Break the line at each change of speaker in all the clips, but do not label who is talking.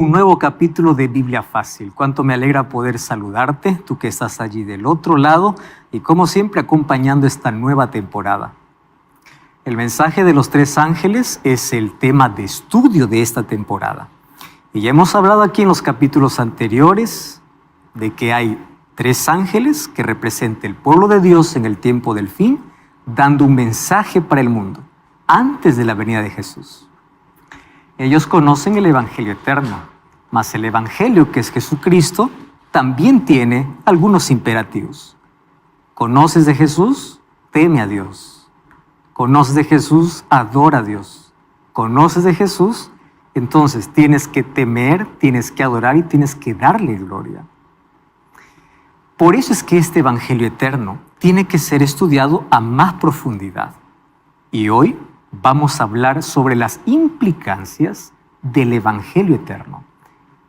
Un nuevo capítulo de Biblia Fácil. Cuánto me alegra poder saludarte, tú que estás allí del otro lado y como siempre acompañando esta nueva temporada. El mensaje de los tres ángeles es el tema de estudio de esta temporada. Y ya hemos hablado aquí en los capítulos anteriores de que hay tres ángeles que representan el pueblo de Dios en el tiempo del fin, dando un mensaje para el mundo antes de la venida de Jesús. Ellos conocen el Evangelio eterno, mas el Evangelio, que es Jesucristo, también tiene algunos imperativos. ¿Conoces de Jesús? Teme a Dios. ¿Conoces de Jesús? Adora a Dios. ¿Conoces de Jesús? Entonces tienes que temer, tienes que adorar y tienes que darle gloria. Por eso es que este Evangelio eterno tiene que ser estudiado a más profundidad. Y hoy vamos a hablar sobre las implicancias del Evangelio eterno.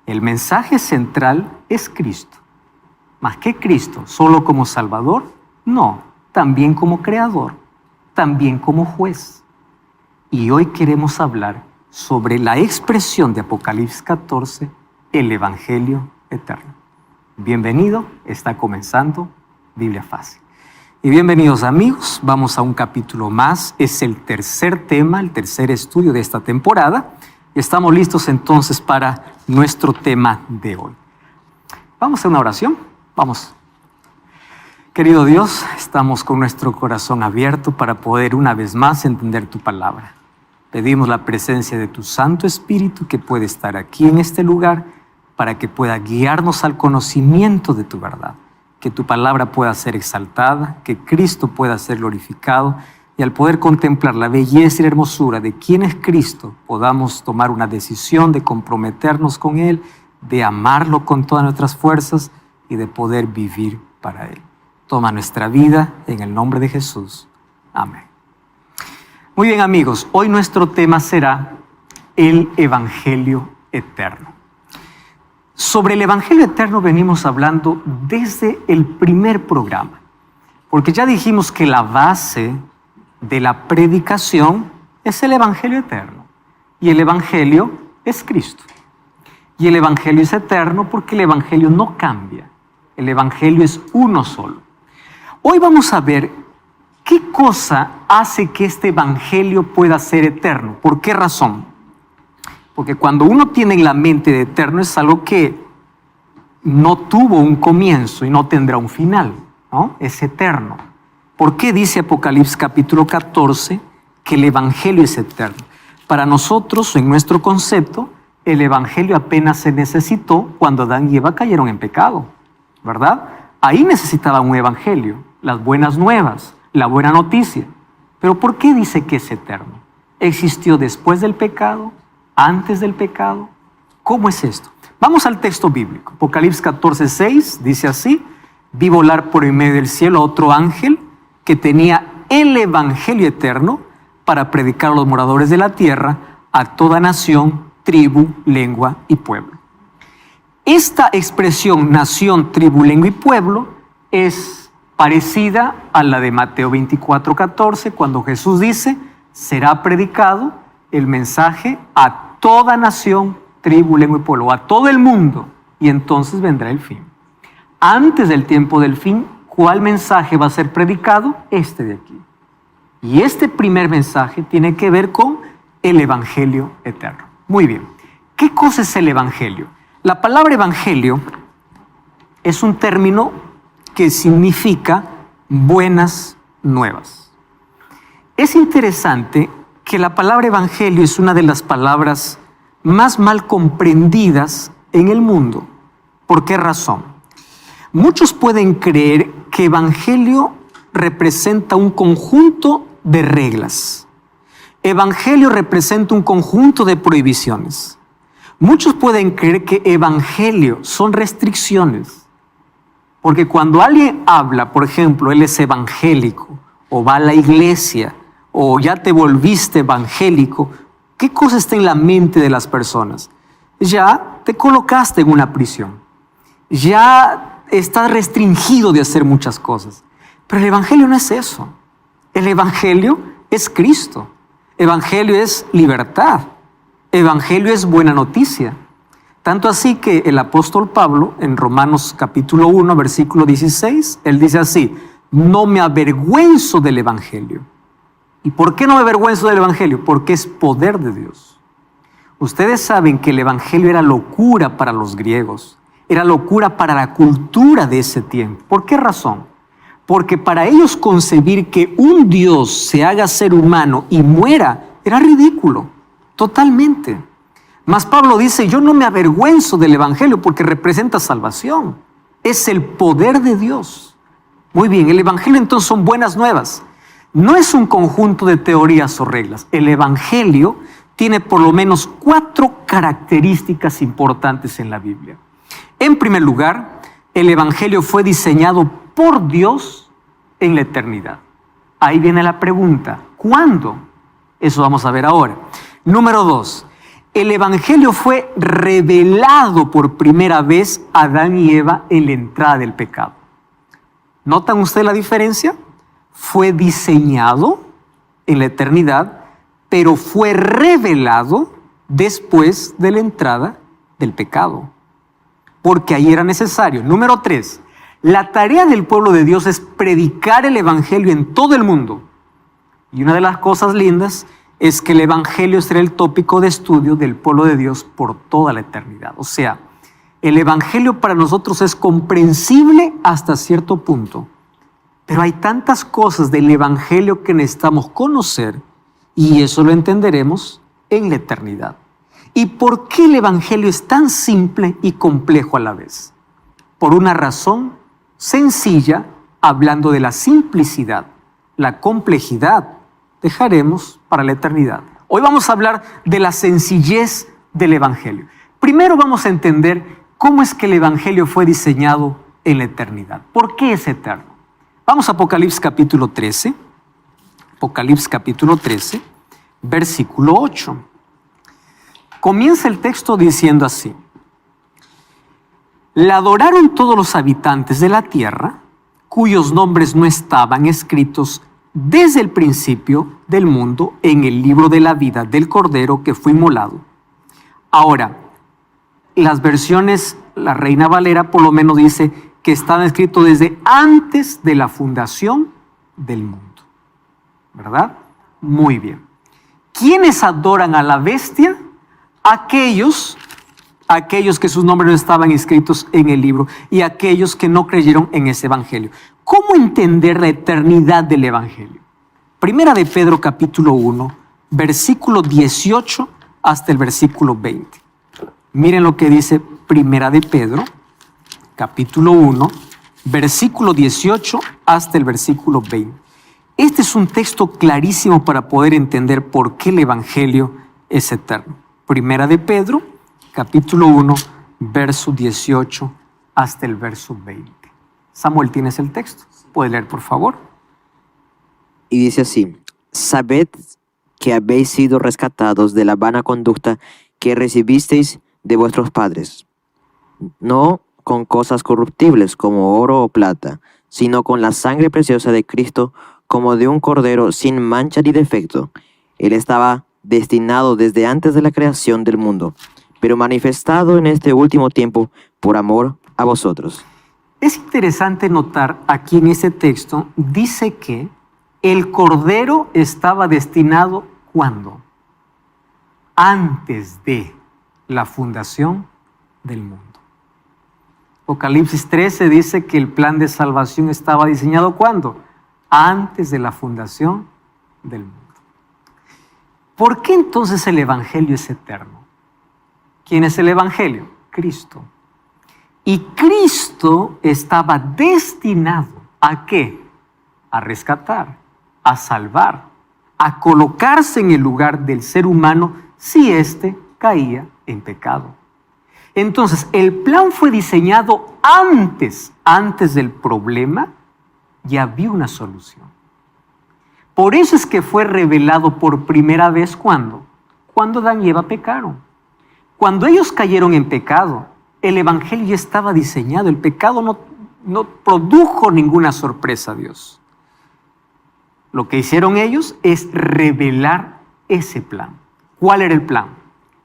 El mensaje central es Cristo. ¿Más que Cristo? ¿Solo como Salvador? No, también como Creador, también como Juez. Y hoy queremos hablar sobre la expresión de Apocalipsis 14, el Evangelio eterno. Bienvenido, está comenzando Biblia Fácil. Y bienvenidos amigos, vamos a un capítulo más, es el tercer tema, el tercer estudio de esta temporada. Estamos listos entonces para nuestro tema de hoy. Vamos a una oración, vamos. Querido Dios, estamos con nuestro corazón abierto para poder una vez más entender tu palabra. Pedimos la presencia de tu Santo Espíritu que puede estar aquí en este lugar para que pueda guiarnos al conocimiento de tu verdad. Que tu palabra pueda ser exaltada, que Cristo pueda ser glorificado y al poder contemplar la belleza y la hermosura de quién es Cristo, podamos tomar una decisión de comprometernos con Él, de amarlo con todas nuestras fuerzas y de poder vivir para Él. Toma nuestra vida en el nombre de Jesús. Amén. Muy bien amigos, hoy nuestro tema será el Evangelio eterno. Sobre el Evangelio eterno venimos hablando desde el primer programa, porque ya dijimos que la base de la predicación es el Evangelio eterno, y el Evangelio es Cristo. Y el Evangelio es eterno porque el Evangelio no cambia, el Evangelio es uno solo. Hoy vamos a ver qué cosa hace que este Evangelio pueda ser eterno. ¿Por qué razón? Porque cuando uno tiene en la mente de eterno es algo que no tuvo un comienzo y no tendrá un final, ¿no? Es eterno. ¿Por qué dice Apocalipsis capítulo 14 que el Evangelio es eterno? Para nosotros, en nuestro concepto, el Evangelio apenas se necesitó cuando Adán y Eva cayeron en pecado, ¿verdad? Ahí necesitaban un Evangelio, las buenas nuevas, la buena noticia. Pero ¿por qué dice que es eterno? ¿Existió después del pecado? ¿Antes del pecado? ¿Cómo es esto? Vamos al texto bíblico. Apocalipsis 14:6 dice así: vi volar por en medio del cielo a otro ángel que tenía el Evangelio eterno para predicar a los moradores de la tierra, a toda nación, tribu, lengua y pueblo. Esta expresión nación, tribu, lengua y pueblo es parecida a la de Mateo 24:14, cuando Jesús dice: será predicado el mensaje a toda nación, tribu, lengua y pueblo, a todo el mundo, y entonces vendrá el fin. Antes del tiempo del fin, ¿cuál mensaje va a ser predicado? Este de aquí. Y este primer mensaje tiene que ver con el Evangelio eterno. Muy bien. ¿Qué cosa es el Evangelio? La palabra Evangelio es un término que significa buenas nuevas. Es interesante que la palabra evangelio es una de las palabras más mal comprendidas en el mundo. ¿Por qué razón? Muchos pueden creer que evangelio representa un conjunto de reglas. Evangelio representa un conjunto de prohibiciones. Muchos pueden creer que evangelio son restricciones. Porque cuando alguien habla, por ejemplo, él es evangélico o va a la iglesia, o ya te volviste evangélico, ¿qué cosa está en la mente de las personas? Ya te colocaste en una prisión. Ya estás restringido de hacer muchas cosas. Pero el Evangelio no es eso. El Evangelio es Cristo. Evangelio es libertad. Evangelio es buena noticia. Tanto así que el apóstol Pablo, en Romanos capítulo 1, versículo 16, él dice así: no me avergüenzo del evangelio. ¿Y por qué no me avergüenzo del evangelio? Porque es poder de Dios. Ustedes saben que el evangelio era locura para los griegos, era locura para la cultura de ese tiempo. ¿Por qué razón? Porque para ellos concebir que un Dios se haga ser humano y muera era ridículo, totalmente. Mas Pablo dice: yo no me avergüenzo del evangelio porque representa salvación. Es el poder de Dios. Muy bien, el evangelio entonces son buenas nuevas. No es un conjunto de teorías o reglas. El evangelio tiene por lo menos 4 características importantes en la Biblia. En primer lugar, el evangelio fue diseñado por Dios en la eternidad. Ahí viene la pregunta: ¿cuándo? Eso vamos a ver ahora. Número 2, el evangelio fue revelado por primera vez a Adán y Eva en la entrada del pecado. ¿Notan ustedes la diferencia? Fue diseñado en la eternidad, pero fue revelado después de la entrada del pecado, porque ahí era necesario. Número 3, la tarea del pueblo de Dios es predicar el evangelio en todo el mundo. Y una de las cosas lindas es que el evangelio será el tópico de estudio del pueblo de Dios por toda la eternidad. O sea, el evangelio para nosotros es comprensible hasta cierto punto, pero hay tantas cosas del evangelio que necesitamos conocer, y eso lo entenderemos en la eternidad. ¿Y por qué el evangelio es tan simple y complejo a la vez? Por una razón sencilla, hablando de la simplicidad. La complejidad dejaremos para la eternidad. Hoy vamos a hablar de la sencillez del evangelio. Primero vamos a entender cómo es que el evangelio fue diseñado en la eternidad. ¿Por qué es eterno? Vamos a Apocalipsis capítulo 13. Apocalipsis capítulo 13, versículo 8. Comienza el texto diciendo así: la adoraron todos los habitantes de la tierra, cuyos nombres no estaban escritos desde el principio del mundo en el libro de la vida del Cordero que fue inmolado. Ahora, las versiones, la Reina Valera por lo menos dice que estaban escritos desde antes de la fundación del mundo, ¿verdad? Muy bien. ¿Quiénes adoran a la bestia? Aquellos que sus nombres no estaban escritos en el libro y aquellos que no creyeron en ese evangelio. ¿Cómo entender la eternidad del evangelio? Primera de Pedro capítulo 1, versículo 18 hasta el versículo 20. Miren lo que dice Primera de Pedro capítulo 1, versículo 18 hasta el versículo 20. Este es un texto clarísimo para poder entender por qué el evangelio es eterno. Primera de Pedro capítulo 1, verso 18 hasta el verso 20. Samuel, ¿tienes el texto? ¿Puedes leer, por favor?
Y dice así: sabed que habéis sido rescatados de la vana conducta que recibisteis de vuestros padres, no con cosas corruptibles como oro o plata, sino con la sangre preciosa de Cristo, como de un cordero sin mancha ni defecto. Él estaba destinado desde antes de la creación del mundo, pero manifestado en este último tiempo por amor a vosotros.
Es interesante notar aquí en este texto, dice que el Cordero estaba destinado, ¿cuándo? Antes de la fundación del mundo. Apocalipsis 13 dice que el plan de salvación estaba diseñado, ¿cuándo? Antes de la fundación del mundo. ¿Por qué entonces el evangelio es eterno? ¿Quién es el evangelio? Cristo. Y Cristo estaba destinado ¿a qué? A rescatar, a salvar, a colocarse en el lugar del ser humano si éste caía en pecado. Entonces, el plan fue diseñado antes del problema, ya había una solución. Por eso es que fue revelado por primera vez, ¿cuándo? Cuando Adán y Eva pecaron. Cuando ellos cayeron en pecado, el evangelio ya estaba diseñado. El pecado no produjo ninguna sorpresa a Dios. Lo que hicieron ellos es revelar ese plan. ¿Cuál era el plan?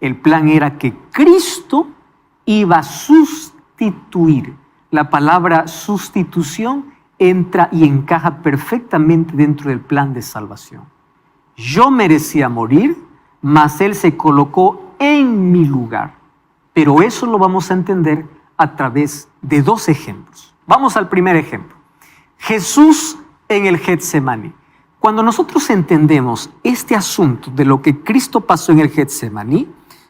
El plan era que Cristo iba a sustituir. La palabra sustitución entra y encaja perfectamente dentro del plan de salvación. Yo merecía morir, mas Él se colocó en mi lugar. Pero eso lo vamos a entender a través de dos ejemplos. Vamos al primer ejemplo. Jesús en el Getsemaní. Cuando nosotros entendemos este asunto de lo que Cristo pasó en el Getsemaní,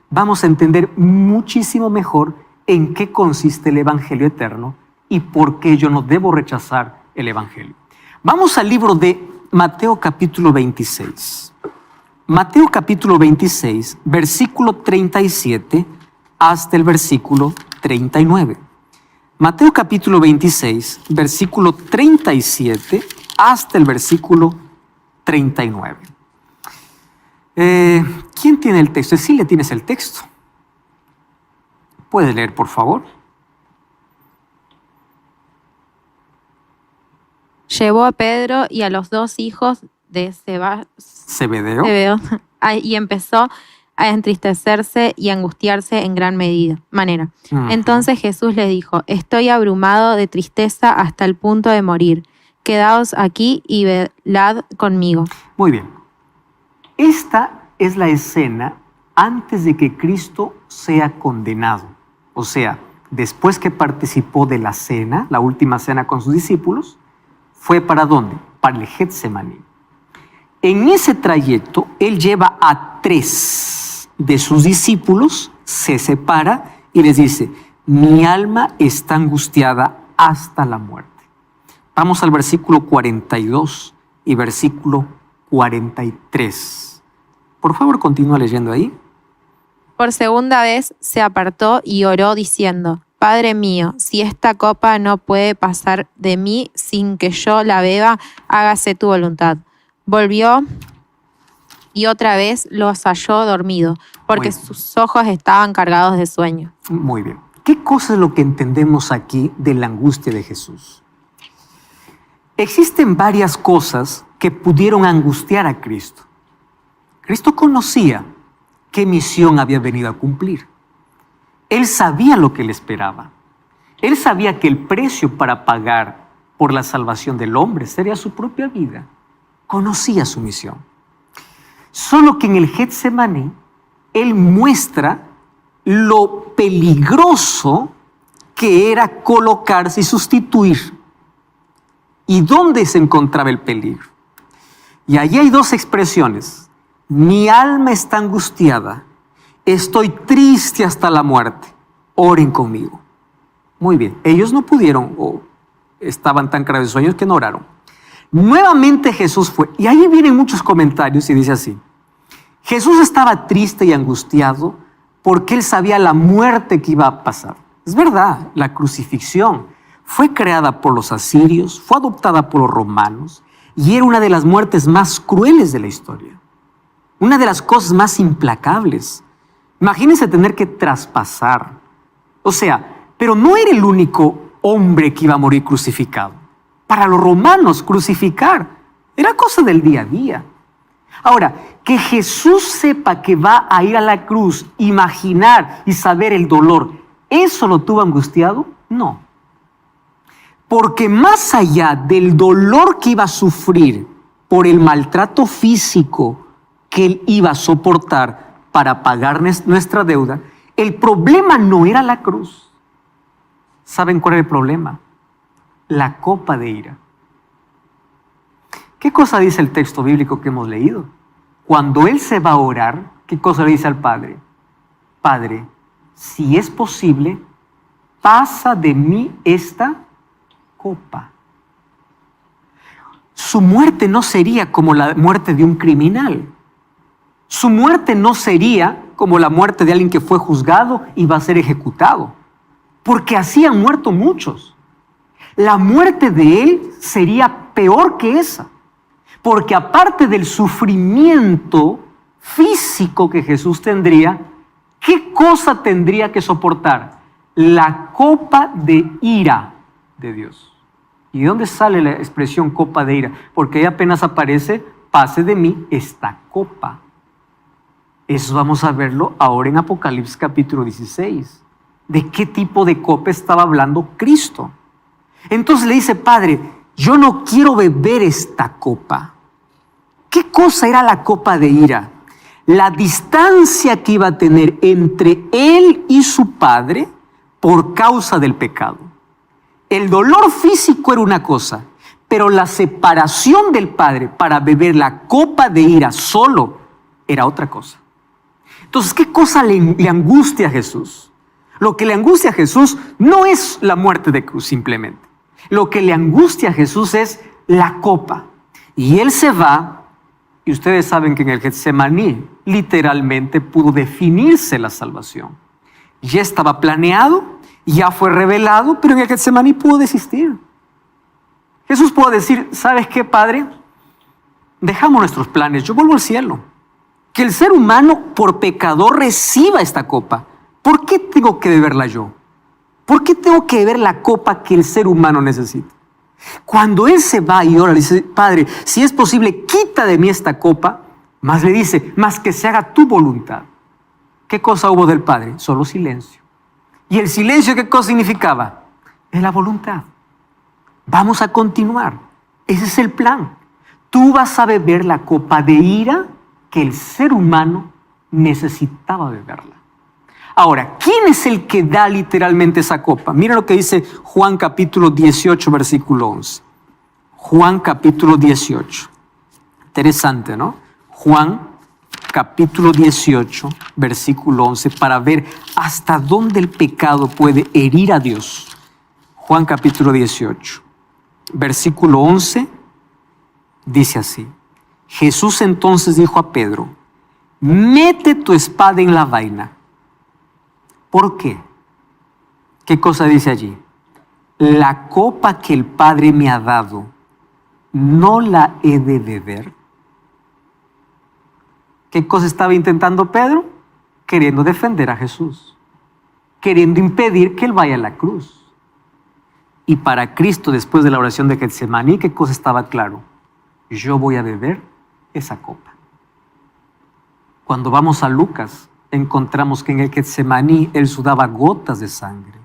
vamos a entender muchísimo mejor en qué consiste el Evangelio eterno y por qué yo no debo rechazar el Evangelio. Vamos al libro de Mateo capítulo 26. Mateo capítulo 26, versículo 37 hasta el versículo 39. Mateo capítulo 26, versículo 37 hasta el versículo 39. ¿Quién tiene el texto? Sí, le tienes el texto. ¿Puede leer, por favor?
Llevó a Pedro y a los dos hijos de
Zebedeo.
Y empezó a entristecerse y angustiarse en gran manera.
Ujú.
Entonces Jesús les dijo: estoy abrumado de tristeza hasta el punto de morir. Quedaos aquí y velad conmigo.
Muy bien. Esta es la escena antes de que Cristo sea condenado. O sea, después que participó de la cena, la última cena con sus discípulos, ¿fue para dónde? Para el Getsemaní. En ese trayecto, Él lleva a 3 de sus discípulos, se separa y les dice: mi alma está angustiada hasta la muerte. Vamos al versículo 42 y versículo 43. Por favor, continúa leyendo ahí.
Por segunda vez se apartó y oró diciendo: Padre mío, si esta copa no puede pasar de mí sin que yo la beba, hágase tu voluntad. Volvió y otra vez los halló dormido, porque
Muy bien.
sus ojos estaban cargados de sueño.
Muy bien. ¿Qué cosa es lo que entendemos aquí de la angustia de Jesús? Existen varias cosas que pudieron angustiar a Cristo. Cristo conocía qué misión había venido a cumplir. Él sabía lo que le esperaba. Él sabía que el precio para pagar por la salvación del hombre sería su propia vida. Conocía su misión. Solo que en el Getsemaní, Él muestra lo peligroso que era colocarse y sustituir. ¿Y dónde se encontraba el peligro? Y allí hay 2 expresiones. Mi alma está angustiada. Estoy triste hasta la muerte. Oren conmigo. Muy bien. Ellos no pudieron o estaban tan graves sueños que no oraron. Nuevamente Jesús fue. Y ahí vienen muchos comentarios y dice así: Jesús estaba triste y angustiado porque Él sabía la muerte que iba a pasar. Es verdad, la crucifixión fue creada por los asirios, fue adoptada por los romanos y era una de las muertes más crueles de la historia. Una de las cosas más implacables. Imagínense tener que traspasar. O sea, pero no era el único hombre que iba a morir crucificado. Para los romanos, crucificar era cosa del día a día. Ahora, que Jesús sepa que va a ir a la cruz, imaginar y saber el dolor, ¿eso lo tuvo angustiado? No. Porque más allá del dolor que iba a sufrir por el maltrato físico que Él iba a soportar para pagar nuestra deuda, el problema no era la cruz. ¿Saben cuál era el problema? La copa de ira. ¿Qué cosa dice el texto bíblico que hemos leído? Cuando Él se va a orar, ¿qué cosa le dice al Padre? Padre, si es posible, pasa de mí esta copa. Su muerte no sería como la muerte de un criminal. Su muerte no sería como la muerte de alguien que fue juzgado y va a ser ejecutado, porque así han muerto muchos. La muerte de Él sería peor que esa, porque aparte del sufrimiento físico que Jesús tendría, ¿qué cosa tendría que soportar? La copa de ira de Dios. ¿Y de dónde sale la expresión copa de ira? Porque ahí apenas aparece: pase de mí esta copa. Eso vamos a verlo ahora en Apocalipsis capítulo 16. de qué tipo de copa estaba hablando Cristo. Entonces le dice, Padre, yo no quiero beber esta copa. ¿Qué cosa era la copa de ira? La distancia que iba a tener entre él y su Padre por causa del pecado. El dolor físico era una cosa, pero la separación del Padre para beber la copa de ira solo era otra cosa. Entonces, ¿qué cosa le angustia a Jesús? Lo que le angustia a Jesús no es la muerte de cruz simplemente. Lo que le angustia a Jesús es la copa. Y él se va, y ustedes saben que en el Getsemaní literalmente pudo definirse la salvación. Ya estaba planeado, ya fue revelado, pero en el Getsemaní pudo desistir. Jesús pudo decir, ¿sabes qué, Padre? Dejamos nuestros planes, yo vuelvo al cielo. Que el ser humano por pecador reciba esta copa. ¿Por qué tengo que beberla yo? ¿Por qué tengo que beber la copa que el ser humano necesita? Cuando él se va y ora, le dice, Padre, si es posible, quita de mí esta copa. Más le dice, más que se haga tu voluntad. ¿Qué cosa hubo del Padre? Solo silencio. ¿Y el silencio qué cosa significaba? Es la voluntad. Vamos a continuar. Ese es el plan. Tú vas a beber la copa de ira que el ser humano necesitaba beberla. Ahora, ¿quién es el que da literalmente esa copa? Mira lo que dice Juan capítulo 18, versículo 11. Juan capítulo 18. Interesante, ¿no? Juan capítulo 18, versículo 11, para ver hasta dónde el pecado puede herir a Dios. Juan capítulo 18, versículo 11, dice así. Jesús entonces dijo a Pedro, mete tu espada en la vaina. ¿Por qué? ¿Qué cosa dice allí? La copa que el Padre me ha dado, ¿no la he de beber? ¿Qué cosa estaba intentando Pedro? Queriendo defender a Jesús, queriendo impedir que él vaya a la cruz. Y para Cristo, después de la oración de Getsemaní, ¿qué cosa estaba claro? Yo voy a beber esa copa. Cuando vamos a Lucas, encontramos que en el Getsemaní él sudaba gotas de sangre.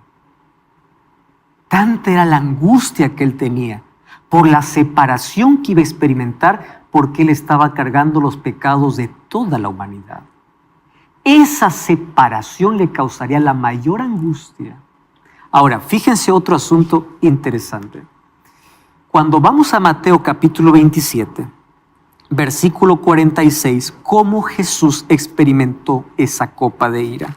Tanta era la angustia que él tenía por la separación que iba a experimentar, porque él estaba cargando los pecados de toda la humanidad. Esa separación le causaría la mayor angustia. Ahora, fíjense otro asunto interesante. Cuando vamos a Mateo capítulo 27, versículo 46, cómo Jesús experimentó esa copa de ira.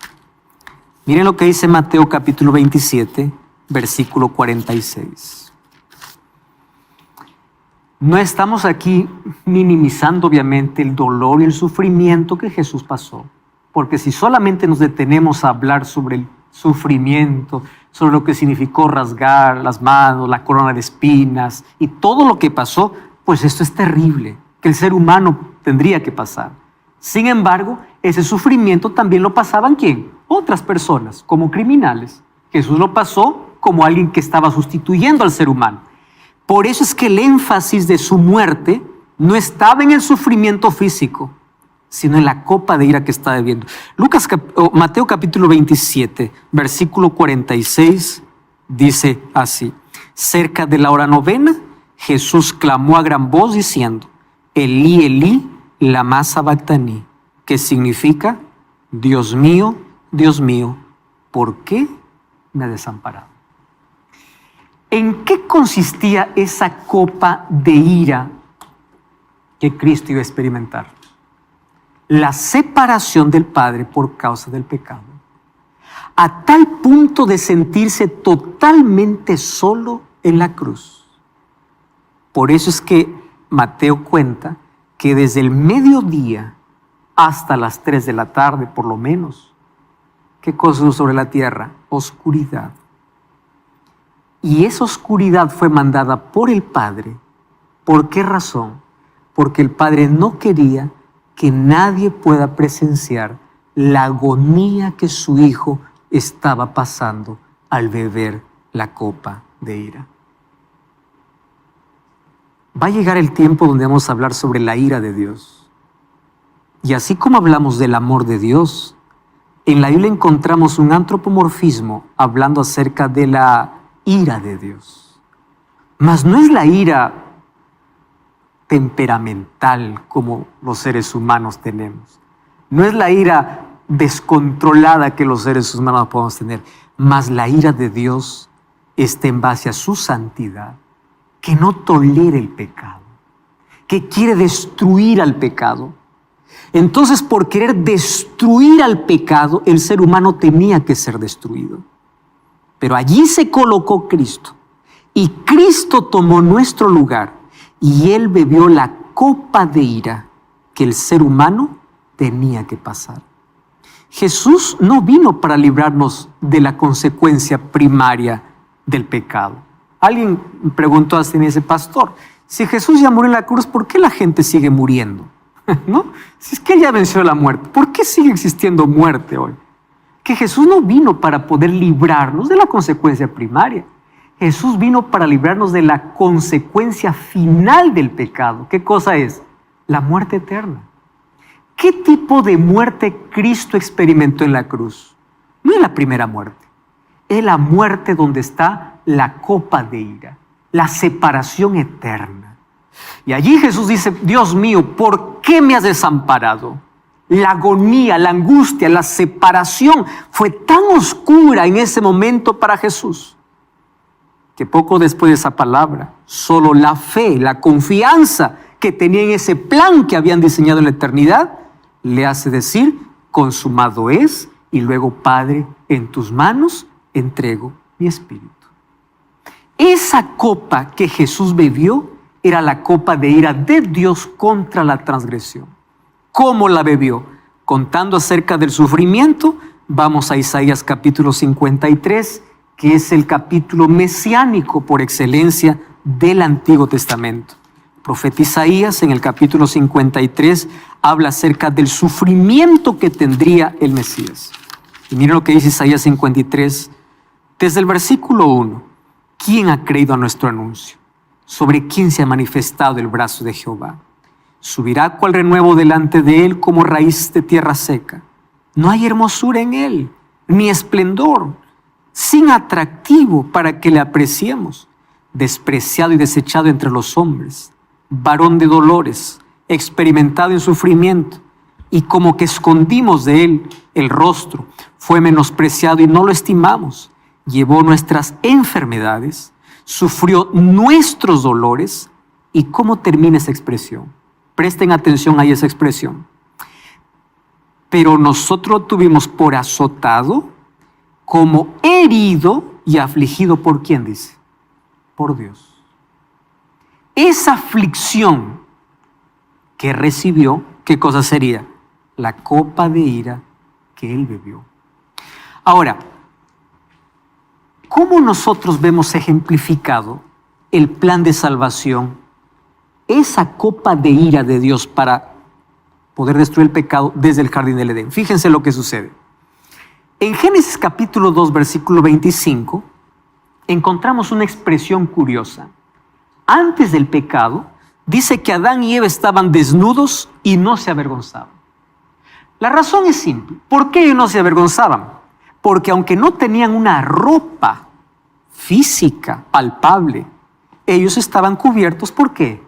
Miren lo que dice Mateo capítulo 27, versículo 46. No estamos aquí minimizando obviamente el dolor y el sufrimiento que Jesús pasó, porque si solamente nos detenemos a hablar sobre el sufrimiento, sobre lo que significó rasgar las manos, la corona de espinas y todo lo que pasó, pues esto es terrible, que el ser humano tendría que pasar. Sin embargo, ese sufrimiento también lo pasaban ¿quién? Otras personas, como criminales. Jesús lo pasó como alguien que estaba sustituyendo al ser humano. Por eso es que el énfasis de su muerte no estaba en el sufrimiento físico, sino en la copa de ira que está bebiendo. Mateo capítulo 27, versículo 46, dice así. Cerca de la hora novena, Jesús clamó a gran voz diciendo, Elí, Elí, lama sabactani, que significa, Dios mío, ¿por qué me has desamparado? ¿En qué consistía esa copa de ira que Cristo iba a experimentar? La separación del Padre por causa del pecado. A tal punto de sentirse totalmente solo en la cruz. Por eso es que Mateo cuenta que desde el mediodía hasta las 3 de la tarde, por lo menos, ¿qué cosa hubo sobre la tierra? Oscuridad. Y esa oscuridad fue mandada por el Padre. ¿Por qué razón? Porque el Padre no quería que nadie pueda presenciar la agonía que su Hijo estaba pasando al beber la copa de ira. Va a llegar el tiempo donde vamos a hablar sobre la ira de Dios. Y así como hablamos del amor de Dios, En la Biblia encontramos un antropomorfismo hablando acerca de la ira de Dios. Mas no es la ira temperamental como los seres humanos tenemos. No es la ira descontrolada que los seres humanos podemos tener. Mas la ira de Dios está en base a su santidad, que no tolera el pecado, que quiere destruir al pecado. Entonces, por querer destruir al pecado, el ser humano tenía que ser destruido. Pero allí se colocó Cristo, y Cristo tomó nuestro lugar, y Él bebió la copa de ira que el ser humano tenía que pasar. Jesús no vino para librarnos de la consecuencia primaria del pecado. Alguien preguntó así, me dice, pastor, si Jesús ya murió en la cruz, ¿por qué la gente sigue muriendo? ¿No? Si es que Él ya venció la muerte, ¿por qué sigue existiendo muerte hoy? Que Jesús no vino para poder librarnos de la consecuencia primaria. Jesús vino para librarnos de la consecuencia final del pecado. ¿Qué cosa es? La muerte eterna. ¿Qué tipo de muerte Cristo experimentó en la cruz? No es la primera muerte. Es la muerte donde está la copa de ira, la separación eterna. Y allí Jesús dice, Dios mío, ¿por qué me has desamparado? La agonía, la angustia, la separación fue tan oscura en ese momento para Jesús, que poco después de esa palabra, solo la fe, la confianza que tenía en ese plan que habían diseñado en la eternidad, le hace decir, consumado es, y luego, Padre, en tus manos entrego mi espíritu. Esa copa que Jesús bebió era la copa de ira de Dios contra la transgresión. ¿Cómo la bebió? Contando acerca del sufrimiento, vamos a Isaías capítulo 53, que es el capítulo mesiánico por excelencia del Antiguo Testamento. El profeta Isaías en el capítulo 53 habla acerca del sufrimiento que tendría el Mesías. Y miren lo que dice Isaías 53, desde el versículo 1. ¿Quién ha creído a nuestro anuncio? ¿Sobre quién se ha manifestado el brazo de Jehová? Subirá cual renuevo delante de él como raíz de tierra seca. No hay hermosura en él, ni esplendor, sin atractivo para que le apreciemos. Despreciado y desechado entre los hombres, varón de dolores, experimentado en sufrimiento, y como que escondimos de él el rostro, fue menospreciado y no lo estimamos. Llevó nuestras enfermedades, sufrió nuestros dolores. ¿Y cómo termina esa expresión? Presten atención a esa expresión. Pero nosotros tuvimos por azotado, como herido y afligido. ¿Por quién dice? Por Dios. Esa aflicción que recibió, ¿qué cosa sería? La copa de ira que él bebió. Ahora, ¿cómo nosotros vemos ejemplificado el plan de salvación? Esa copa de ira de Dios para poder destruir el pecado desde el jardín del Edén. Fíjense lo que sucede. En Génesis capítulo 2, versículo 25, encontramos una expresión curiosa. Antes del pecado, dice que Adán y Eva estaban desnudos y no se avergonzaban. La razón es simple. ¿Por qué ellos no se avergonzaban? Porque aunque no tenían una ropa física, palpable, ellos estaban cubiertos. ¿Por qué?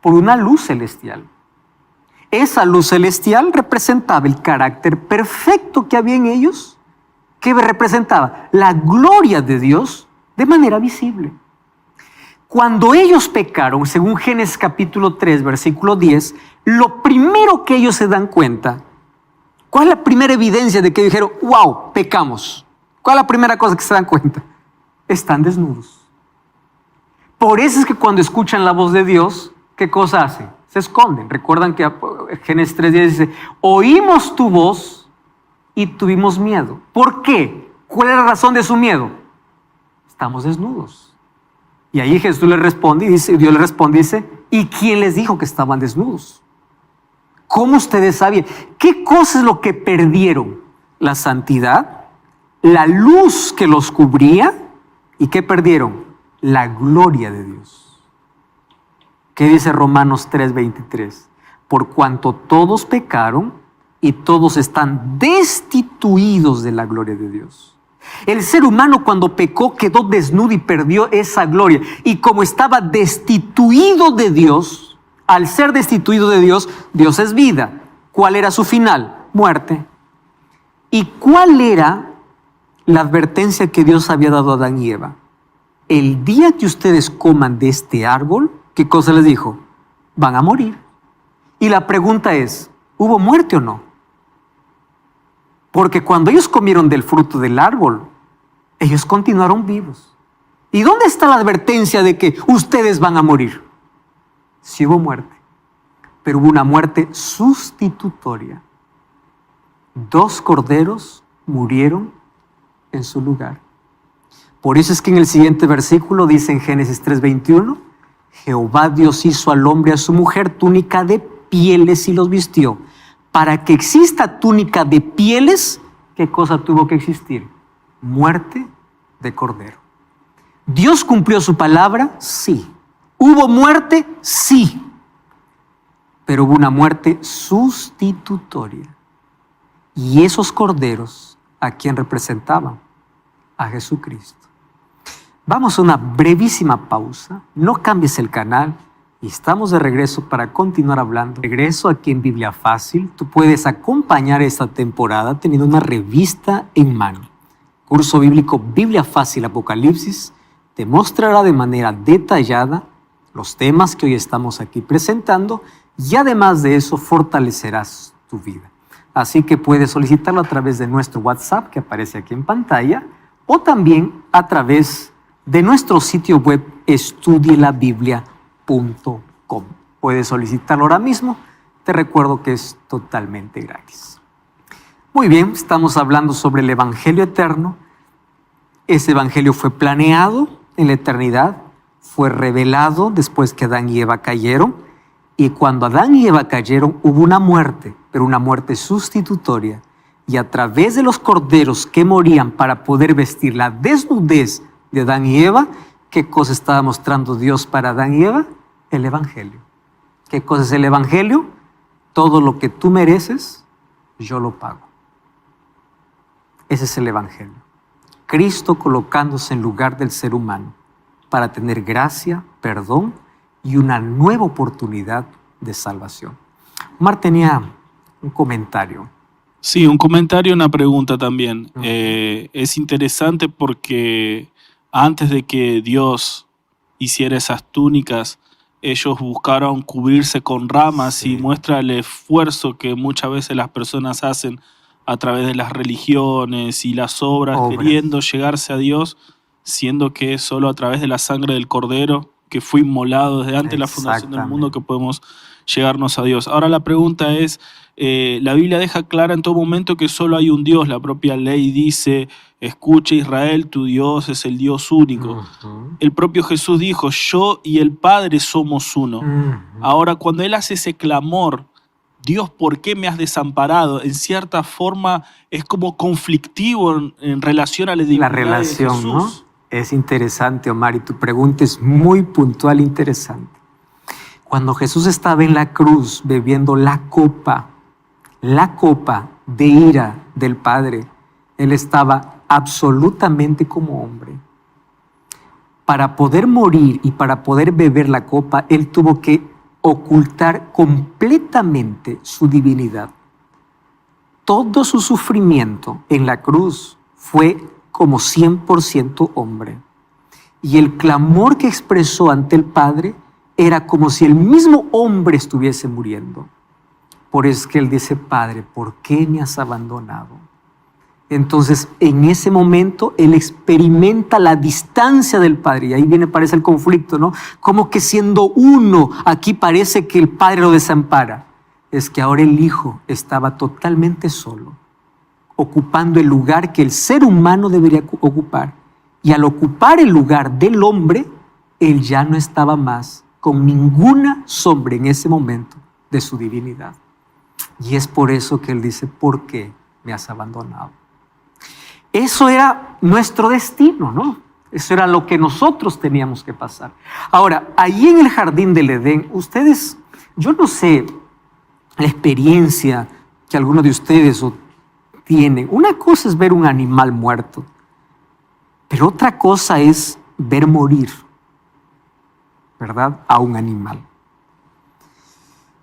Por una luz celestial. Esa luz celestial representaba el carácter perfecto que había en ellos. ¿Qué representaba? La gloria de Dios de manera visible. Cuando ellos pecaron, según Génesis capítulo 3, versículo 10, lo primero que ellos se dan cuenta, ¿cuál es la primera evidencia de que dijeron, wow, pecamos? ¿Cuál es la primera cosa que se dan cuenta? Están desnudos. Por eso es que cuando escuchan la voz de Dios, ¿qué cosa hacen? Se esconden. Recuerdan que Génesis 3:10 dice, oímos tu voz y tuvimos miedo. ¿Por qué? ¿Cuál es la razón de su miedo? Estamos desnudos. Y ahí Jesús le responde y dice, Dios le responde y dice, ¿y quién les dijo que estaban desnudos? ¿Cómo ustedes sabían? ¿Qué cosa es lo que perdieron? La santidad, la luz que los cubría, ¿y qué perdieron? La gloria de Dios. ¿Qué dice Romanos 3:23? Por cuanto todos pecaron y todos están destituidos de la gloria de Dios. El ser humano cuando pecó quedó desnudo y perdió esa gloria. Y como estaba destituido de Dios, al ser destituido de Dios, Dios es vida. ¿Cuál era su final? Muerte. ¿Y cuál era la advertencia que Dios había dado a Adán y Eva? El día que ustedes coman de este árbol, ¿qué cosa les dijo? Van a morir. Y la pregunta es, ¿hubo muerte o no? Porque cuando ellos comieron del fruto del árbol, ellos continuaron vivos. ¿Y dónde está la advertencia de que ustedes van a morir? Sí hubo muerte, pero hubo una muerte sustitutoria. 2 corderos murieron en su lugar. Por eso es que en el siguiente versículo dice en Génesis 3:21, Jehová Dios hizo al hombre y a su mujer túnica de pieles y los vistió. Para que exista túnica de pieles, ¿qué cosa tuvo que existir? Muerte de cordero. ¿Dios cumplió su palabra? Sí. ¿Hubo muerte? Sí. Pero hubo una muerte sustitutoria. Y esos corderos, ¿a quién representaban? A Jesucristo. Vamos a una brevísima pausa. No cambies el canal. Y estamos de regreso para continuar hablando. Regreso aquí en Biblia Fácil. Tú puedes acompañar esta temporada teniendo una revista en mano. Curso bíblico Biblia Fácil Apocalipsis te mostrará de manera detallada los temas que hoy estamos aquí presentando y además de eso fortalecerás tu vida. Así que puedes solicitarlo a través de nuestro WhatsApp que aparece aquí en pantalla o también a través de nuestro sitio web estudielabiblia.com. Puedes solicitarlo ahora mismo. Te recuerdo que es totalmente gratis. Muy bien, estamos hablando sobre el Evangelio eterno. Ese Evangelio fue planeado en la eternidad, fue revelado después que Adán y Eva cayeron. Y cuando Adán y Eva cayeron hubo una muerte, pero una muerte sustitutoria. Y a través de los corderos que morían para poder vestir la desnudez de Adán y Eva, ¿qué cosa estaba mostrando Dios para Adán y Eva? El Evangelio. ¿Qué cosa es el Evangelio? Todo lo que tú mereces, yo lo pago. Ese es el Evangelio. Cristo colocándose en lugar del ser humano para tener gracia, perdón y una nueva oportunidad de salvación. Omar tenía un comentario.
Sí, un comentario y una pregunta también. Es interesante porque antes de que Dios hiciera esas túnicas, ellos buscaron cubrirse con ramas, sí. Y muestra el esfuerzo que muchas veces las personas hacen a través de las religiones y las obras, queriendo llegarse a Dios, siendo que es solo a través de la sangre del Cordero, que fue inmolado desde antes de la fundación del mundo, que podemos llegarnos a Dios. Ahora la pregunta es, la Biblia deja clara en todo momento que solo hay un Dios. La propia ley dice, escucha Israel, tu Dios es el Dios único. El propio Jesús dijo, yo y el Padre somos uno. Ahora cuando Él hace ese clamor, Dios, ¿por qué me has desamparado? En cierta forma es como conflictivo en relación a la divinidad de Jesús.
¿No? Es interesante, Omar, y tu pregunta es muy puntual e interesante. Cuando Jesús estaba en la cruz bebiendo la copa de ira del Padre, Él estaba absolutamente como hombre. Para poder morir y para poder beber la copa, Él tuvo que ocultar completamente su divinidad. Todo su sufrimiento en la cruz fue como 100% hombre. Y el clamor que expresó ante el Padre era como si el mismo hombre estuviese muriendo. Por eso es que Él dice, Padre, ¿por qué me has abandonado? Entonces, en ese momento, Él experimenta la distancia del Padre. Y ahí parece el conflicto, ¿no? Como que siendo uno, aquí parece que el Padre lo desampara. Es que ahora el Hijo estaba totalmente solo, ocupando el lugar que el ser humano debería ocupar. Y al ocupar el lugar del hombre, Él ya no estaba más con ninguna sombra en ese momento de su divinidad. Y es por eso que Él dice, ¿por qué me has abandonado? Eso era nuestro destino, ¿no? Eso era lo que nosotros teníamos que pasar. Ahora, allí en el jardín del Edén, ustedes, yo no sé la experiencia que algunos de ustedes tienen. Una cosa es ver un animal muerto, pero otra cosa es ver morir, ¿verdad?, a un animal.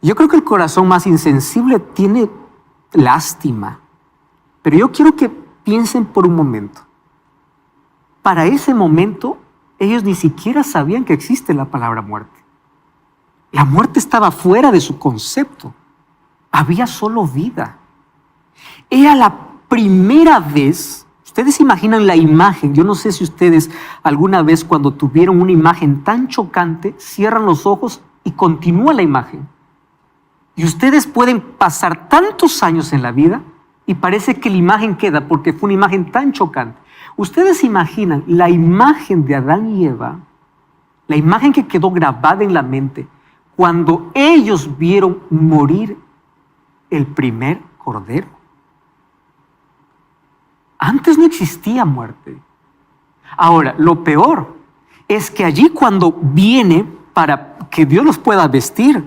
Yo creo que el corazón más insensible tiene lástima, pero yo quiero que piensen por un momento. Para ese momento, ellos ni siquiera sabían que existe la palabra muerte. La muerte estaba fuera de su concepto. Había solo vida. Era la primera vez. Ustedes imaginan la imagen. Yo no sé si ustedes alguna vez cuando tuvieron una imagen tan chocante, cierran los ojos y continúa la imagen. Y ustedes pueden pasar tantos años en la vida y parece que la imagen queda porque fue una imagen tan chocante. Ustedes imaginan la imagen de Adán y Eva, la imagen que quedó grabada en la mente cuando ellos vieron morir el primer cordero. Antes no existía muerte. Ahora, lo peor es que allí cuando viene para que Dios los pueda vestir,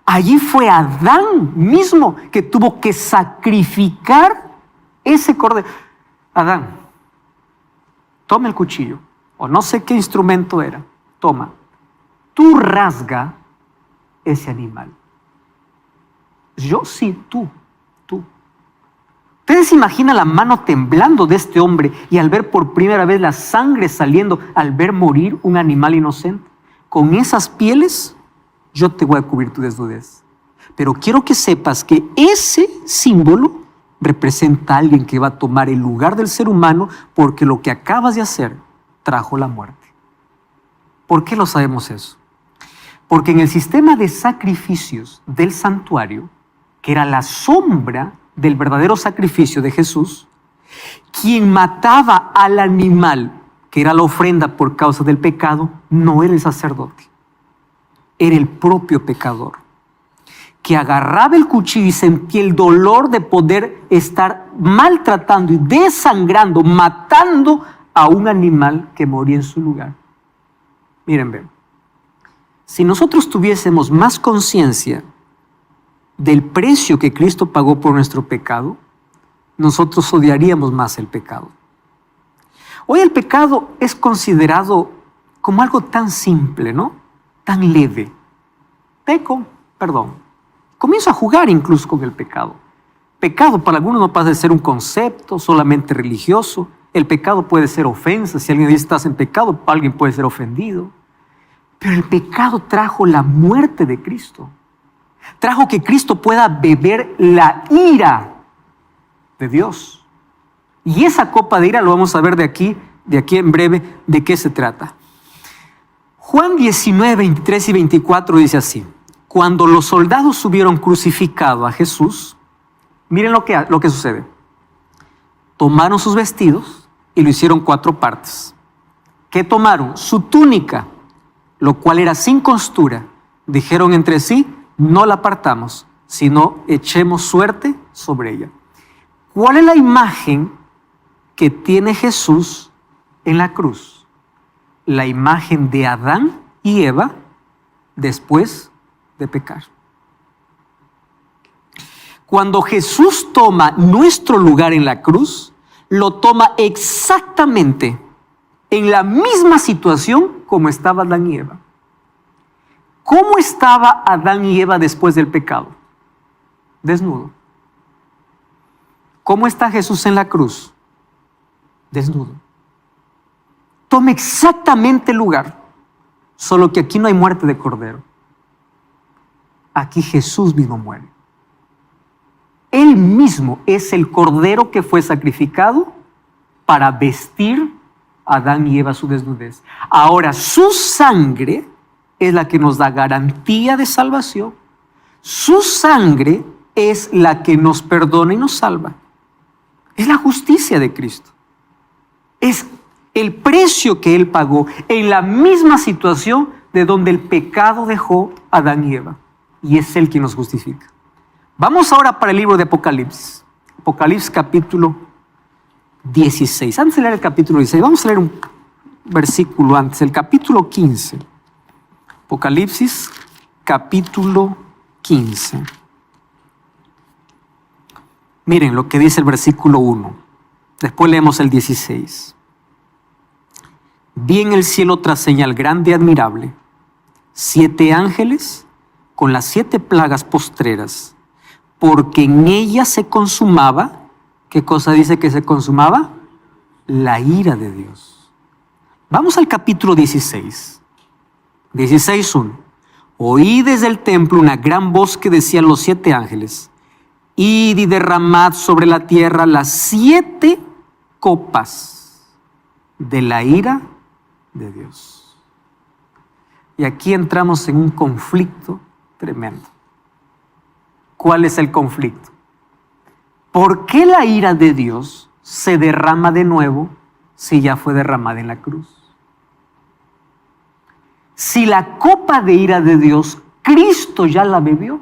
allí fue Adán mismo que tuvo que sacrificar ese cordero. Adán, toma el cuchillo, o no sé qué instrumento era, toma, tú rasga ese animal. Yo sí, tú. ¿Ustedes se imaginan la mano temblando de este hombre y al ver por primera vez la sangre saliendo, al ver morir un animal inocente? Con esas pieles yo te voy a cubrir tu desnudez. Pero quiero que sepas que ese símbolo representa a alguien que va a tomar el lugar del ser humano porque lo que acabas de hacer trajo la muerte. ¿Por qué lo sabemos eso? Porque en el sistema de sacrificios del santuario, que era la sombra del verdadero sacrificio de Jesús, quien mataba al animal, que era la ofrenda por causa del pecado, no era el sacerdote, era el propio pecador, que agarraba el cuchillo y sentía el dolor de poder estar maltratando y desangrando, matando a un animal que moría en su lugar. Miren, ven, si nosotros tuviésemos más conciencia del precio que Cristo pagó por nuestro pecado, nosotros odiaríamos más el pecado. Hoy el pecado es considerado como algo tan simple, ¿no? Tan leve. Peco, perdón. Comienzo a jugar incluso con el pecado. Pecado para algunos no pasa de ser un concepto solamente religioso. El pecado puede ser ofensa. Si alguien dice estás en pecado, alguien puede ser ofendido. Pero el pecado trajo la muerte de Cristo. Trajo que Cristo pueda beber la ira de Dios. Y esa copa de ira lo vamos a ver de aquí en breve, de qué se trata. Juan 19, 23 y 24 dice así: cuando los soldados hubieron crucificado a Jesús, miren lo que sucede. Tomaron sus vestidos y lo hicieron 4 partes. ¿Qué tomaron? Su túnica, lo cual era sin costura. Dijeron entre sí: no la partamos, sino echemos suerte sobre ella. ¿Cuál es la imagen que tiene Jesús en la cruz? La imagen de Adán y Eva después de pecar. Cuando Jesús toma nuestro lugar en la cruz, lo toma exactamente en la misma situación como estaba Adán y Eva. ¿Cómo estaba Adán y Eva después del pecado? Desnudo. ¿Cómo está Jesús en la cruz? Desnudo. Toma exactamente el lugar, solo que aquí no hay muerte de cordero. Aquí Jesús mismo muere. Él mismo es el cordero que fue sacrificado para vestir a Adán y Eva su desnudez. Ahora su sangre es la que nos da garantía de salvación. Su sangre es la que nos perdona y nos salva. Es la justicia de Cristo. Es el precio que Él pagó en la misma situación de donde el pecado dejó a Adán y Eva. Y es Él quien nos justifica. Vamos ahora para el libro de Apocalipsis. Apocalipsis capítulo 16. Antes de leer el capítulo 16, vamos a leer un versículo antes, el capítulo 15. Apocalipsis capítulo 15. Miren lo que dice el versículo 1. Después leemos el 16. Vi en el cielo otra señal grande y admirable, 7 ángeles con las 7 plagas postreras, porque en ella se consumaba, ¿qué cosa dice que se consumaba? La ira de Dios. Vamos al capítulo 16. 16:1. Oí desde el templo una gran voz que decían los 7 ángeles: id y derramad sobre la tierra las 7 copas de la ira de Dios. Y aquí entramos en un conflicto tremendo. ¿Cuál es el conflicto? ¿Por qué la ira de Dios se derrama de nuevo si ya fue derramada en la cruz? Si la copa de ira de Dios, Cristo ya la bebió.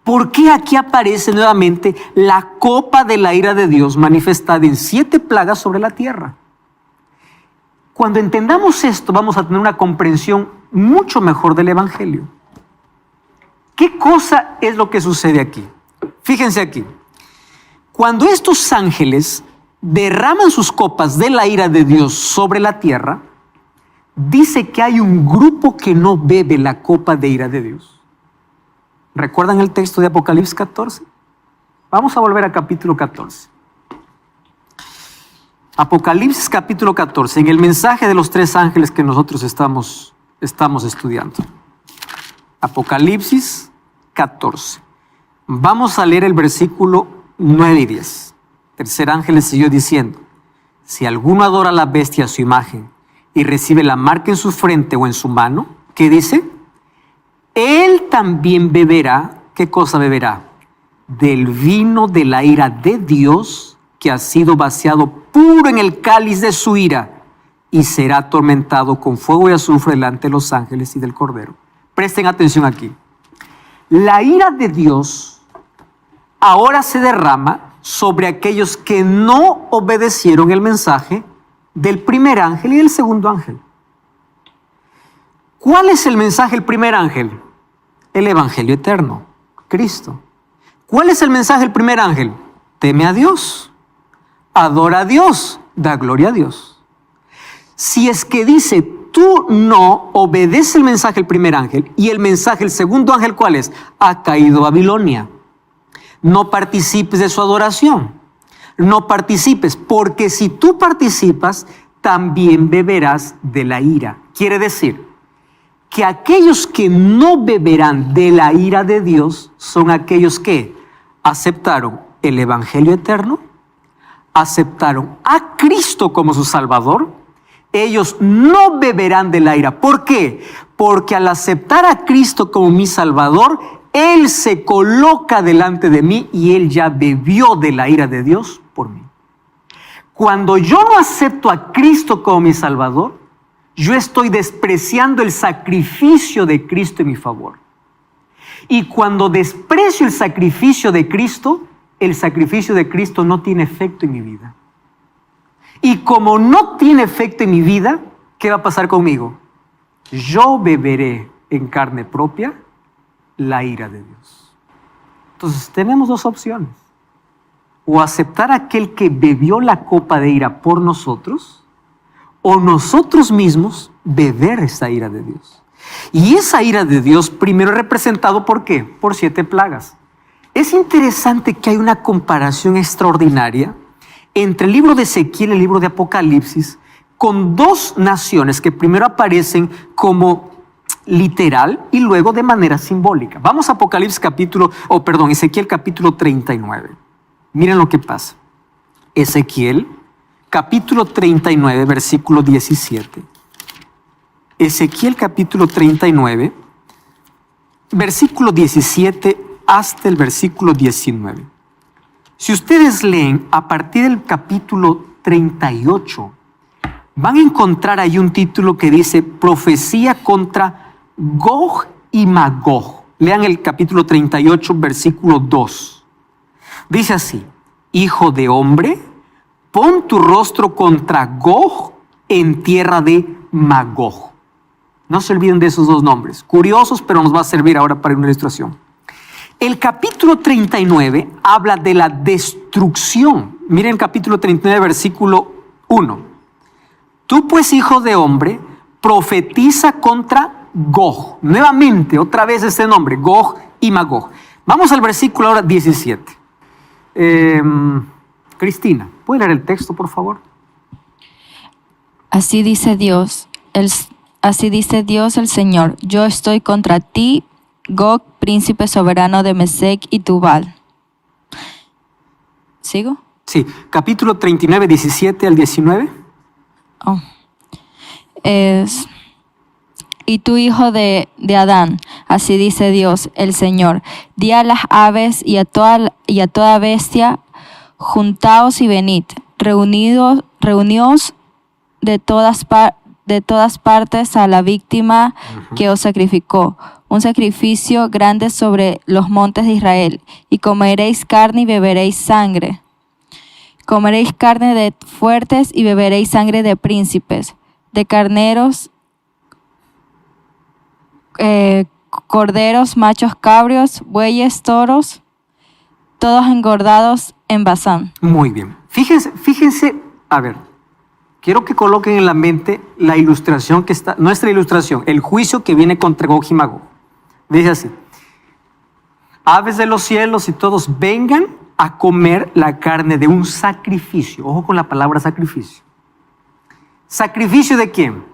¿Por qué aquí aparece nuevamente la copa de la ira de Dios manifestada en 7 plagas sobre la tierra? Cuando entendamos esto, vamos a tener una comprensión mucho mejor del Evangelio. ¿Qué cosa es lo que sucede aquí? Fíjense aquí. Cuando estos ángeles derraman sus copas de la ira de Dios sobre la tierra, dice que hay un grupo que no bebe la copa de ira de Dios. ¿Recuerdan el texto de Apocalipsis 14? Vamos a volver a capítulo 14. Apocalipsis capítulo 14, en el mensaje de los 3 ángeles que nosotros estamos estudiando. Apocalipsis 14. Vamos a leer el versículo 9 y 10. Tercer ángel le siguió diciendo: si alguno adora a la bestia a su imagen y recibe la marca en su frente o en su mano, ¿qué dice? Él también beberá, ¿qué cosa beberá? Del vino de la ira de Dios, que ha sido vaciado puro en el cáliz de su ira, y será atormentado con fuego y azufre delante de los ángeles y del Cordero. Presten atención aquí. La ira de Dios ahora se derrama sobre aquellos que no obedecieron el mensaje del primer ángel y del segundo ángel. ¿Cuál es el mensaje del primer ángel? El Evangelio eterno, Cristo. ¿Cuál es el mensaje del primer ángel? Teme a Dios, adora a Dios, da gloria a Dios. Si es que dice, tú no obedeces el mensaje del primer ángel, y el mensaje del segundo ángel, ¿cuál es? Ha caído Babilonia. No participes de su adoración. No participes, porque si tú participas, también beberás de la ira. Quiere decir que aquellos que no beberán de la ira de Dios son aquellos que aceptaron el Evangelio eterno, aceptaron a Cristo como su Salvador. Ellos no beberán de la ira. ¿Por qué? Porque al aceptar a Cristo como mi Salvador, Él se coloca delante de mí y Él ya bebió de la ira de Dios por mí. Cuando yo no acepto a Cristo como mi Salvador, yo estoy despreciando el sacrificio de Cristo en mi favor. Y cuando desprecio el sacrificio de Cristo no tiene efecto en mi vida. Y como no tiene efecto en mi vida, ¿qué va a pasar conmigo? Yo beberé en carne propia la ira de Dios. Entonces tenemos 2 opciones. O aceptar a aquel que bebió la copa de ira por nosotros, o nosotros mismos beber esa ira de Dios. Y esa ira de Dios primero representado ¿por qué? Por 7 plagas. Es interesante que hay una comparación extraordinaria entre el libro de Ezequiel y el libro de Apocalipsis, con 2 naciones que primero aparecen como literal y luego de manera simbólica. Vamos a Ezequiel capítulo 39. Miren lo que pasa. Ezequiel capítulo 39, versículo 17. Ezequiel capítulo 39, versículo 17 hasta el versículo 19. Si ustedes leen a partir del capítulo 38, van a encontrar ahí un título que dice Profecía contra Gog y Magog. Lean el capítulo 38, versículo 2. Dice así: Hijo de hombre, pon tu rostro contra Gog en tierra de Magog. No se olviden de esos 2 nombres. Curiosos, pero nos va a servir ahora para una ilustración. El capítulo 39 habla de la destrucción. Miren el capítulo 39, versículo 1. Tú pues, hijo de hombre, profetiza contra Gog. Nuevamente, otra vez este nombre, Gog y Magog. Vamos al versículo ahora 17. Cristina, ¿puede leer el texto, por favor?
Así dice Dios, el Señor, yo estoy contra ti, Gog, príncipe soberano de Mesec y Tubal. ¿Sigo?
Sí, capítulo 39, 17 al 19.
Oh. Y tú, hijo de Adán, así dice Dios, el Señor, di a las aves y a toda bestia, juntaos y venid, reunidos de todas partes a la víctima que os sacrificó, un sacrificio grande sobre los montes de Israel, y comeréis carne y beberéis sangre. Comeréis carne de fuertes y beberéis sangre de príncipes, de carneros, corderos, machos cabrios, bueyes, toros, todos engordados en Basán.
Muy bien. Fíjense, a ver, quiero que coloquen en la mente la ilustración que está, nuestra ilustración, el juicio que viene contra Gog y Magog. Dice así: aves de los cielos y todos vengan a comer la carne de un sacrificio. Ojo con la palabra sacrificio. ¿Sacrificio de quién?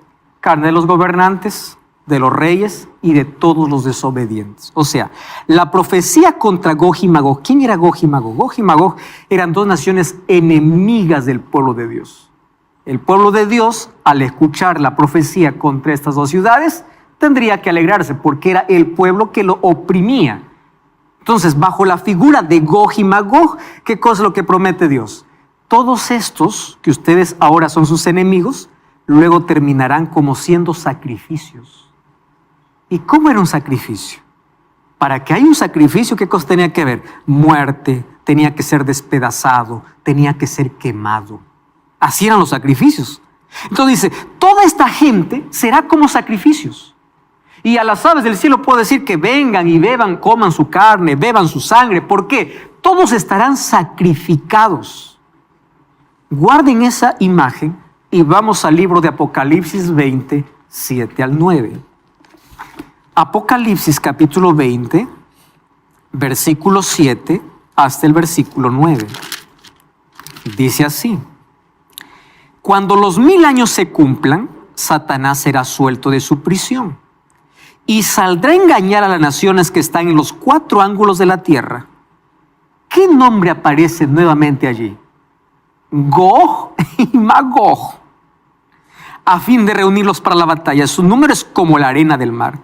Carne de los gobernantes, de los reyes y de todos los desobedientes. O sea, la profecía contra Gog y Magog. ¿Quién era Gog y Magog? Gog y Magog eran dos naciones enemigas del pueblo de Dios. El pueblo de Dios, al escuchar la profecía contra estas dos ciudades, tendría que alegrarse porque era el pueblo que lo oprimía. Entonces, bajo la figura de Gog y Magog, ¿qué cosa es lo que promete Dios? Todos estos, que ustedes ahora son sus enemigos, luego terminarán como siendo sacrificios. ¿Y cómo era un sacrificio? Para que haya un sacrificio, ¿qué cosa tenía que ver? Muerte, tenía que ser despedazado, tenía que ser quemado. Así eran los sacrificios. Entonces dice, toda esta gente será como sacrificios. Y a las aves del cielo puedo decir que vengan y beban, coman su carne, beban su sangre. ¿Por qué? Todos estarán sacrificados. Guarden esa imagen y vamos al libro de Apocalipsis 20, 7 al 9. Apocalipsis capítulo 20, versículo 7 hasta el versículo 9. Dice así: cuando los 1000 años se cumplan, Satanás será suelto de su prisión y saldrá a engañar a las naciones que están en los 4 ángulos de la tierra. ¿Qué nombre aparece nuevamente allí? Gog y Magog, a fin de reunirlos para la batalla. Su número es como la arena del mar.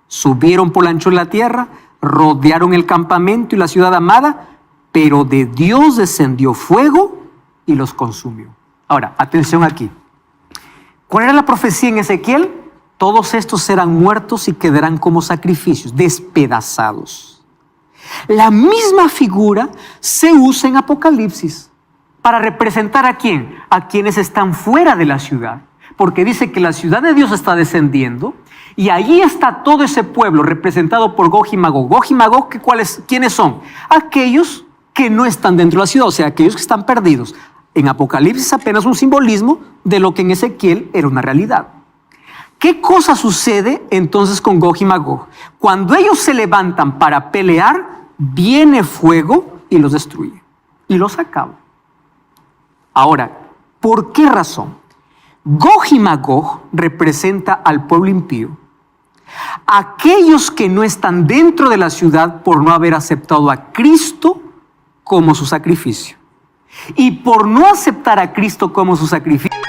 Subieron por el ancho de la tierra, rodearon el campamento y la ciudad amada, pero de Dios descendió fuego y los consumió. Ahora, atención aquí. ¿Cuál era la profecía en Ezequiel? Todos estos serán muertos y quedarán como sacrificios, despedazados. La misma figura se usa en Apocalipsis para representar ¿a quién? A quienes están fuera de la ciudad. Porque dice que la ciudad de Dios está descendiendo y allí está todo ese pueblo representado por Gog y Magog. Gog y Magog, ¿quiénes son? Aquellos que no están dentro de la ciudad, o sea, aquellos que están perdidos. En Apocalipsis apenas un simbolismo de lo que en Ezequiel era una realidad. ¿Qué cosa sucede entonces con Gog y Magog? Cuando ellos se levantan para pelear, viene fuego y los destruye y los acaba. Ahora, ¿por qué razón? Gog y Magog representa al pueblo impío, aquellos que no están dentro de la ciudad por no haber aceptado a Cristo como su sacrificio. Y por no aceptar a Cristo como su sacrificio,